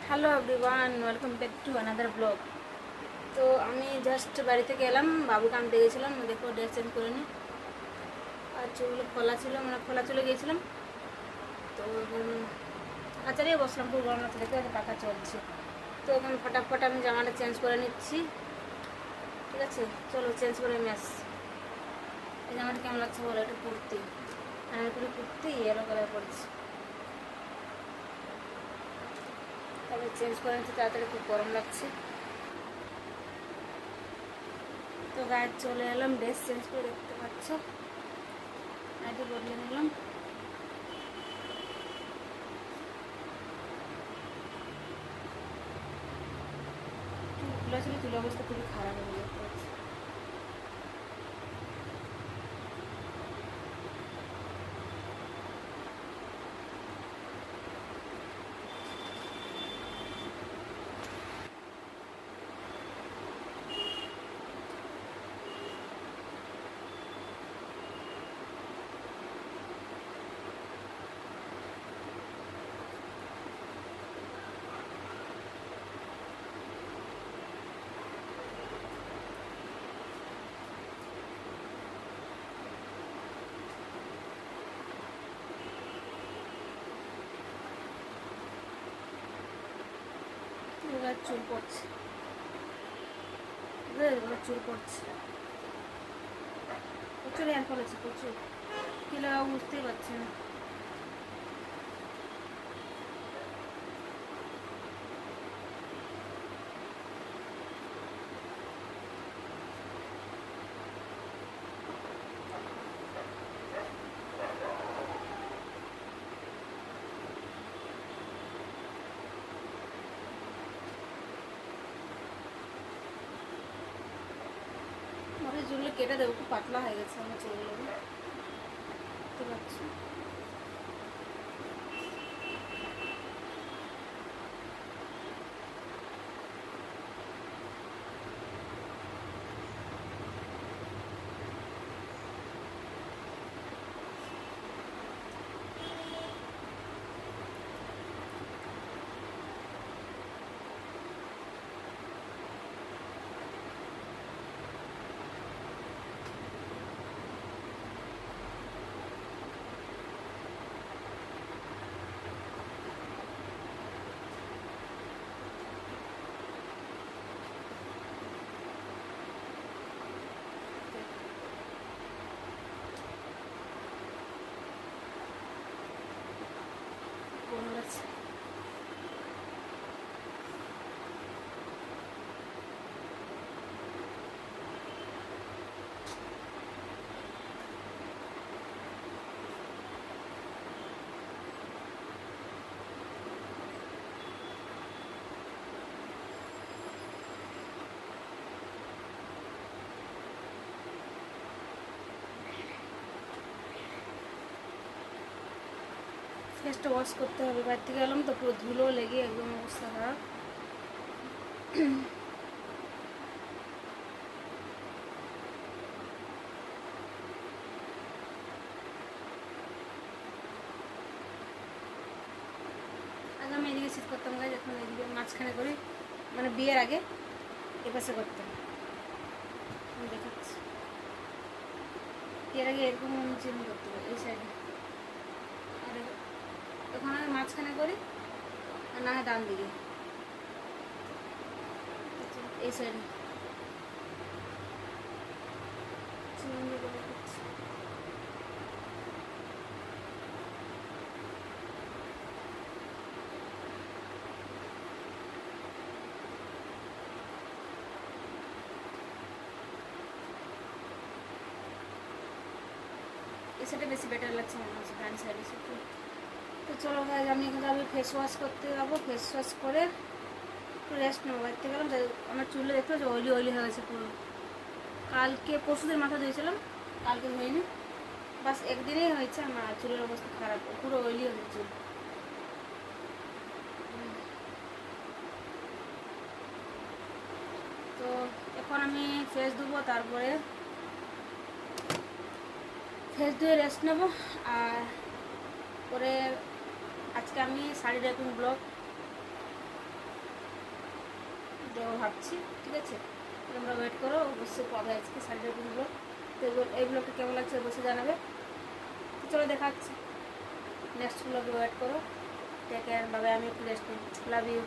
Hello everyone, welcome back to another blog. তো আমি just বাড়ি থেকে এলাম, বাবুকে আনতে গেছিলাম। দেখো ড্রেস চেঞ্জ করে নি, আর চুলগুলো খোলা ছিল, মানে খোলা চলে গিয়েছিলাম। তো এখন আচারিয়ে বসলাম, খুব গরম লাগছে, দেখতে পাখা চলছে। তো এখন ফটাফট আমি জামাটা চেঞ্জ করে নিচ্ছি। ঠিক আছে, চলো চেঞ্জ করে আমি আসছি। এই জামাটা কেমন লাগছে বলো, একটু কুর্তি, আমি পুরো কুর্তি ইয়েলো কালার করেছি। তারপরে চেঞ্জ করে নিচ্ছি তাড়াতাড়ি, খুব গরম লাগছে। তো গায়ে চলে এলাম, ড্রেস চেঞ্জ করে, দেখতে পাচ্ছ আইটি বদলে নিলাম। চুল ছিল, চুলের অবস্থা খুবই খারাপ হয়ে যাচ্ছে। এবার চুল পড়ছে, এবার চুল পড়ছে, প্রচুর হেয়ার ফল আছে, প্রচুর। কি লাগাবো বুঝতেই পারছি না। আমাদের চুলগুলো কেটে দেবো, খুব পাতলা হয়ে গেছে আমার চুলগুলো, বুঝতে পারছি। গরম লাগছে। ফেসটা ওয়াশ করতে হবে, বাড়ি থেকে এলাম তো পুরো ধুলো লেগে একদম অবস্থা খারাপ। আগে আমি এদিকে শীত করতাম, গাছ এখন এদিকে মাঝখানে করি, মানে বিয়ের আগে এপাশে করতাম। আমি দেখাচ্ছি, বিয়ের আগে এরকম চিহ্ন করতে পারি এই সাইডে, আর এখন আমি মাঝখানে করি, আর না হয় ডান দিকে এই সাইডে চিহ্ন দিয়ে দেখাচ্ছি। এই সাইডে বেশি বেটার লাগছে মনে হচ্ছে, ডান সাইডে একটু। তো চলো গাইজ, আমি এখন যাবো ফেস ওয়াশ করতে যাবো, ফেস ওয়াশ করে একটু রেস্ট নেবো। বাড়িতে গেলাম, আমার চুলে দেখতে পাচ্ছি অয়েলি অয়েলি হয়ে গেছে পুরো। কালকে পরশুদের মাথা ধুয়েছিলাম, কালকে ধুইনি, বাস একদিনেই হয়েছে আমার চুলের অবস্থা খারাপ, পুরো অয়েলি হয়েছে চুল। তো এখন আমি ফেস ধুবো, তারপরে ফেস ধুয়ে রেস্ট নেব। আর পরে আজকে আমি শাড়ি ড্রেপিং ব্লগ দেবো ভাবছি, ঠিক আছে? তোমরা ওয়েট করো, অবশ্যই পাবে আজকে শাড়িটা ব্লগ। তো এই ব্লগটা কেমন লাগছে অবশ্যই জানাবে। তো চলো দেখাচ্ছি নেক্সট ব্লগে, ওয়েট করো। টেক কেয়ার, বাবা, আমি একটু রেস্ট নিই, লাভ ইউ।